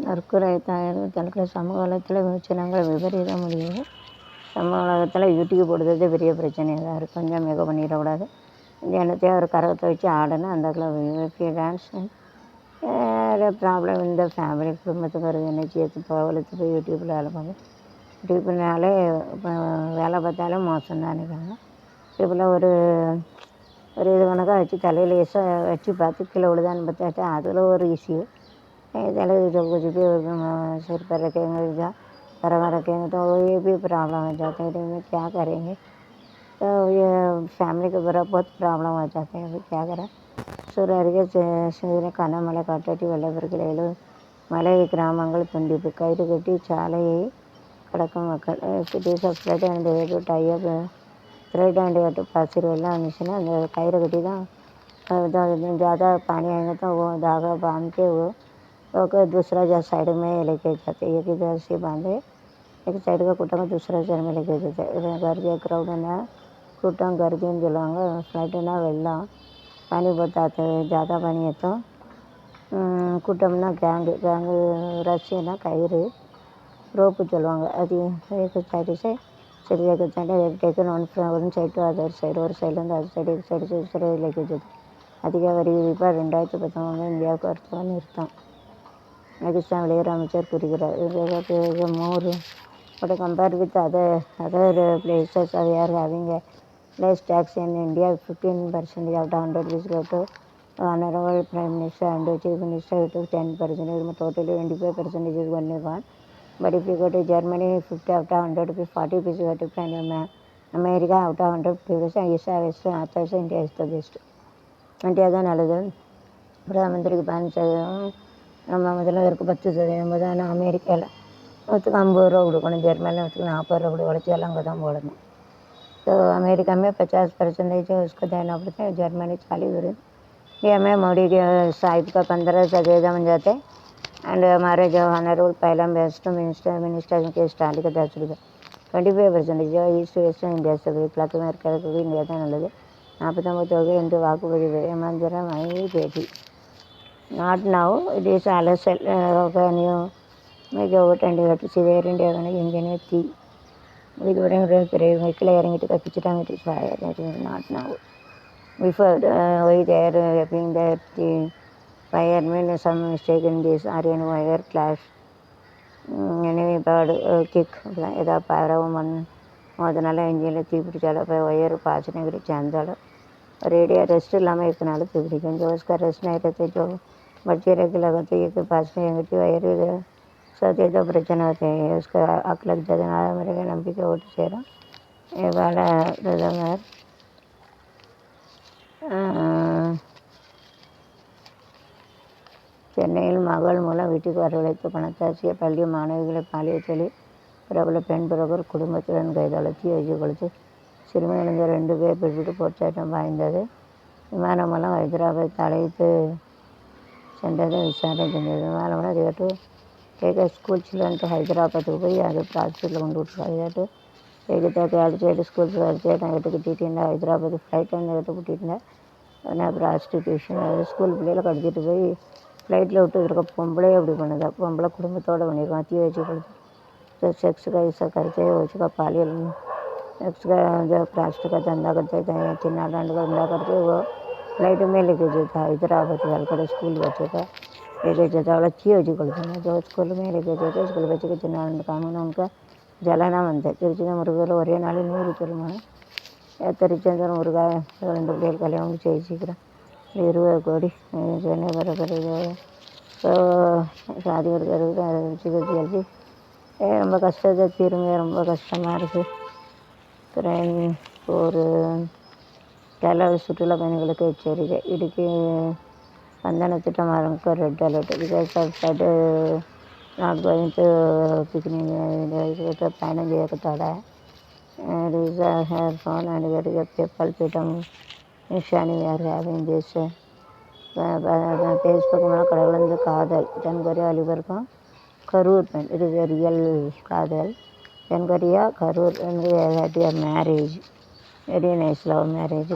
நற்குறை தயாரித்தலுக்கு சமூக வளத்தில் விமர்சனங்கள் விபரீத முடியுது. சமூக உலகத்தில் யூடியூப் போடுறது பெரிய பிரச்சனையாக தான் இருக்குது. கொஞ்சம் மேக்கப் பண்ணிடக்கூடாது. இந்த எண்ணத்தையும் ஒரு கரகத்தை வச்சு ஆடணும். அந்த டான்ஸ் ப்ராப்ளம் இந்த ஃபேமிலி குடும்பத்துக்கு வருது. என்னச்சு எடுத்து வளர்த்து போய் யூடியூப்பில் வேலை பார்க்க யூடியூப்னாலே இப்போ வேலை பார்த்தாலும் மோசம் தான் நினைக்கிறாங்க. யூடியூப்பில் ஒரு இது கணக்காக வச்சு தலையில் வச்சு பார்த்து கீழே விழுதான்னு பார்த்தா அதில் ஒரு இஷ்யூ इधर जो कुछ भी सिर पर रखेंगे या पर रखेंगे तो ये भी प्रॉब्लम हो जाते हैं। तो इसमें क्या करेंगे? तो ये फैमिली के ऊपर बहुत प्रॉब्लम हो जाते हैं. अभी क्या करें? சூரியருக்கு கனமழை காட்டாட்டி வெள்ளப்பெருக்கில் மலை கிராமங்கள் துண்டிப்பு கயிறு கட்டி சாலையை கடக்கும் மக்கள் cities of flood and to type threat and to பசிறு வெள்ளம் வந்துச்சுன்னா அந்த கயிறு கட்டி தான் ज़्यादा पानी आएगा तो वो धागा बांध के वो दूसरा जो साइड में लेके जाते एक इधर से बांधे एक साइड का कुटुंब दूसरा साइड में लेके जाते गर्दी क्राउड ना कुटुंब गर्दी சொல்லுவாங்க ஃப்ளட்டுனா வெள்ளம் पानी बहुत आते हैं ज़्यादा पानी है तो कुटुंबना கேங்கு ரஷ்யனா கயிறு ரோப்பு சொல்லுவாங்க அது एक साइड से சரி एक side taken one side to other side ஒரு சைட்லேருந்து அது சைடு एक साइड से दूसरे लेके जाते அதிக வரி விதிப்பாக 2019 இந்தியாவுக்கு வர்த்தகம் நிறுத்தம் பாகிஸ்தான் வெளியுறவு அமைச்சர் கூறுகிறார். மோர் but compared with other places we are having a less tax in India 15% out of 100 which go to honorable prime minister and chief minister to 10% totally 25% is only gone. But if you go to Germany 50 out of 100 rupees 40 rupees go to America out of 100 percent USA West authors India is the best. India தான் நல்லது. பிரதமந்திரிக்கு 15% நம்ம முதல்வருக்கு 10% ஆனால் அமெரிக்காவில் 150 ரூபா கொடுக்கணும். ஜெர்மனியில் 40 ரூபா கொடுக்க உழைச்சி எல்லாம் அங்கே தான் போடணும். तो अमेरिका में 50% उसको देना पड़ता है. जर्मनी 40 इंडिया में मोदी के साहिब का 15% बन जाते हैं. एंड हमारे जो ऑनरेबल पहला बेस्ट मिनिस्टर के स्टाली का 10 रुपये 25% जो ईस्ट वेस्ट इंडिया से கிழக்கு மேற்கு இந்தியா தான் நல்லது. 49 தொகை என்று வாக்குப்பதிவு ஏமாந்திரமாகி பேட்டி Not now. It is alles can you make a vote and you have to see where India can engineer tea. We go and clearing it to Pichitam, it is fire. That is not now. Before we there being that the firemen some mistake in this Aryan wire clash. Enemy bird kick either para woman அதனால் இன்ஜினில் தீ பிடிச்சாலும் இப்போ wire பாய்ச்சினங்கிற சார்ந்தாலும் radio rest Ilam पिछड़ी जो उसका rest नहीं रहते जो बच्चे रखे लगाते ये पास में वायर सत्य तो प्रचन होते हैं उसका आँख लग जाते मेरे नंबिके ओट சேரும் இவாள பிரதமர் சென்னையில் மகள் மூலம் வீட்டுக்கு வரவழைத்து பணத்தாசிய பள்ளி மாணவிகளை பாலியல் சொல்லி பிரபல பெண் பிரபர் குடும்பத்துடன் கைதளர்த்தி வச்சு கொடுத்து சிறுமி இளைஞர் 2 பேர் பிடிபட்டு போராட்டம் பாய்ந்தது. விமானம் மூலம் ஹைதராபாத் அழைத்து சென்றது விசாரணை செஞ்சது. விமானம் மூலம் அதுக்கட்டு கேட்க ஸ்கூல் சில்ட்ரன்ட்டு ஹைதராபாத்துக்கு போய் அது ஹாஸ்பிட்டலில் கொண்டு விட்டுருக்காங்க. அதுக்கட்டு கேட்க அடிச்சுட்டு ஸ்கூல் அடிச்சுட்டு அங்கிட்டு கிட்டிட்டு ஹைதராபாத் ஃப்ளைட் அங்கிட்டு கூட்டிகிட்டு அப்புறம் ப்ராஸ்டியூஷன் ஸ்கூல் பிள்ளைகளை கடத்திட்டு போய் ஃப்ளைட்டில் விட்டு இருக்க பொம்பளை அப்படி பண்ணுது. பொம்பளை குடும்பத்தோடு பண்ணியிருக்கோம். தீ வச்சு கொடுத்து செக்ஸ் கைஸை கரைச்சி வச்சுக்கா பாலியல் एक्स्ट्रा जो प्लास्टिक का धंधा करते थे चिन्ना डांड का धंधा करते वो फ्लाइट में लेके जाता हैदराबाद वाले स्कूल बच्चे का लेके जाता वाला अच्छी हो जी जो स्कूल में लेके जाते स्कूल बच्चे के चिन्ना डांड कानून उनका जलाना बनता है. तिरुचंद मुरुगल ஒரே நாள் 100 சொல்லுவாங்க. திருச்செந்தூர் முருகா 2 பேர் கல்யாணம் செய்கிறேன் 20 கோடி சென்னை வர சாதி இருக்கிறது அதை வச்சு ரொம்ப கஷ்டத்தை தீருங்க. ரொம்ப கஷ்டமாக இருக்குது. ஒரு கேரளா சுற்றுலா பயணிகளுக்கு எச்சரிக்கை. இடுக்கி ஸ்பந்தன திட்டம் ஆரம்பிக்க red alert because of flood not going to picnic பயணம் செய்யறதோட ஹேர் ஃபோன் அண்ட் பேப்பல் பீட்டம் நிஷானி வேர் ஹேவிங் திஸ் ஃபேஸ்புக் மூலம் கடவுளந்து காதல் தென்கொரியா ஒலிபரப்பும் கரூர் பெண் இட் இஸ் எ ரியல் காதல் தென்கொரியா Karur marriage very nice love marriage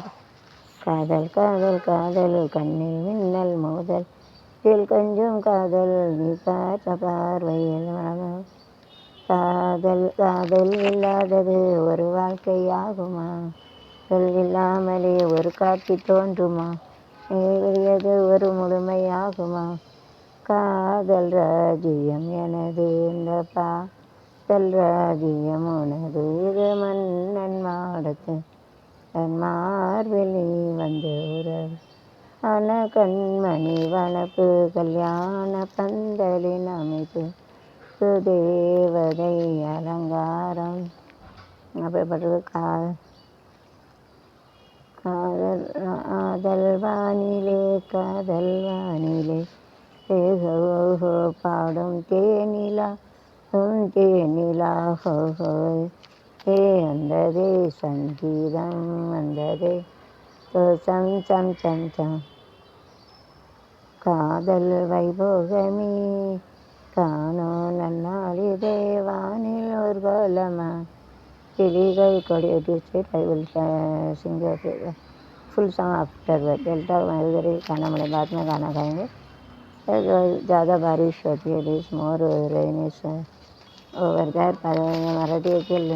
காதல் காதல் காதல் கண்ணி மின்னல் மோதல் தில் கொஞ்சம் காதல் நீ பார்த்த பார்வையில் மனம். காதல் காதல் இல்லாதது ஒரு வாழ்க்கையாகுமா? சொல் இல்லாமலே ஒரு காட்சி தோன்றுமா? நீவியது ஒரு முழுமையாகுமா? காதல் ராஜ்யம் எனது இந்த பாதல் ராஜ்யம் உனது. இது மன்னன் மாடத்து தன் மார்பில் நீ வந்து உறவு. ஆன கண்மணி வனப்பு கல்யாண பந்தலின் அமைப்பு தேவதை அலங்காரம். அப்படிப்பட்டது காதல் காதல் வானிலே காதல் வானிலே ஓஹோ பாடும் தேனிலா தேனிலா ஹோஹோ. வந்ததே சங்கீதம் வந்ததே சம் சம் சம் சம். காதல் வைபோகமே காணோ நன்னாளிதே வானில் ஒரு கோலமா. கிளிகள் கொடி district I will sing the full song after that. Delta मधुगरी खाना मैंने बाद में गाना गाएंगे. ज़्यादा बारिश होती है. It is more rainy over there. மராட்டியத்தில்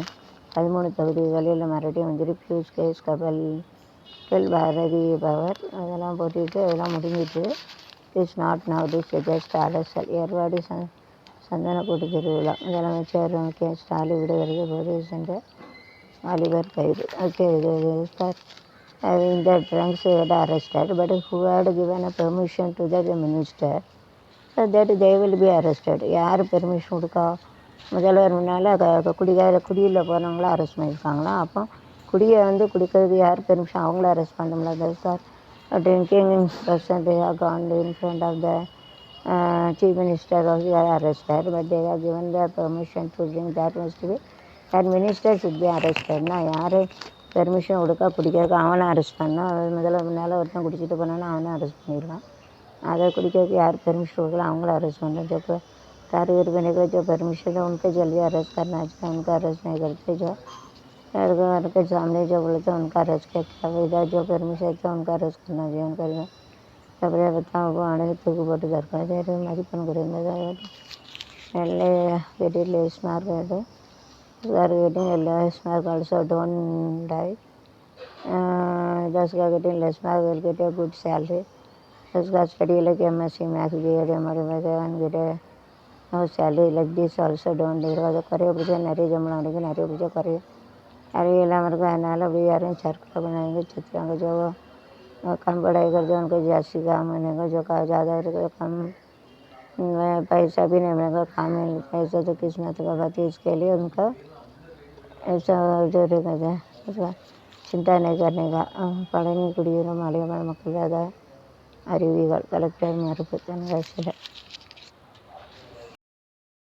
13 தொகுதிகளில் மராட்டி மந்திரி பியூஷ் கேஸ் கபில் பாரதி பவர் அதெல்லாம் போட்டிட்டு அதெல்லாம் முடிஞ்சிட்டு. It's not now this just அலசல். ஏற்பாடு சந்தன கூட்டு திருவிழா. முதலமைச்சர் ஸ்டாலின் விடுதலைக்கு போது சென்ற வாலிபர் கைது. ஓகே, இந்த Trunks had arrested, but who had given a permission to the minister so that they will be arrested. யார் பெர்மிஷன் கொடுக்கா? முதல்வர் முன்னால் குடியில் போனவங்கள அரெஸ்ட் பண்ணியிருக்காங்களாம். அப்போ குடியை குடிக்கிறதுக்கு யார் பெர்மிஷன்? அவங்கள அரெஸ்ட் பண்ணோம்ல. Sir drinking person they have gone in front of the chief minister also are arrested, but they have given the permission to drink. That must be that minister should be arrested. நான் யார் permission கொடுக்க குடிக்கிறதுக்கு அவனை arrest பண்ணோம். முதல்ல முன்னால் ஒருத்தன் குடிச்சிட்டு போனான்னா அவனை அரெஸ்ட் பண்ணிடுவான். அதை குடிக்கிறதுக்கு யார் பெர்மிஷன் கொடுக்கல அவங்கள अरेस्ट करना. जो कारीगर बनेगा जो परमिशन है उनको जल्दी अरेस्ट करना चाहिए. उनका अरेस्ट नहीं करते. जो घर के सामने जो बोलते हैं उनका अरेस्ट करता है. इधर जो परमिशन है उनका अरेस्ट करना चाहिए. उनका सबरे बताओ आने तूक बोट दरकार मदिपन getting less mark you are getting a less mark also. Don't die. Those who are getting less mark will get a good salary. Those who are studying like MSc Maths and get a no salary like this also. Don't do it. करिए बच्चे नरे जमना लेकिन नरे बच्चे करिए अरे ये ला मेरे को नाला भी यार चरखा बनाएंगे चित्रों का जो कम पढ़ाई कर जो उनको जासी काम मिलेगा. जो कहा ज़्यादा कम पैसा भी नहीं मिलेगा. काम मिल पैसा तो किस्मत का बात है. इसके लिए उनका ऐसा जो रहेगा उसका चिंता नहीं करने का. पढ़ने कुड़ियों मालिका मक्कल ज़्यादा அறிவிகள் கலெக்டர் மறுப்பு தன்காசியில்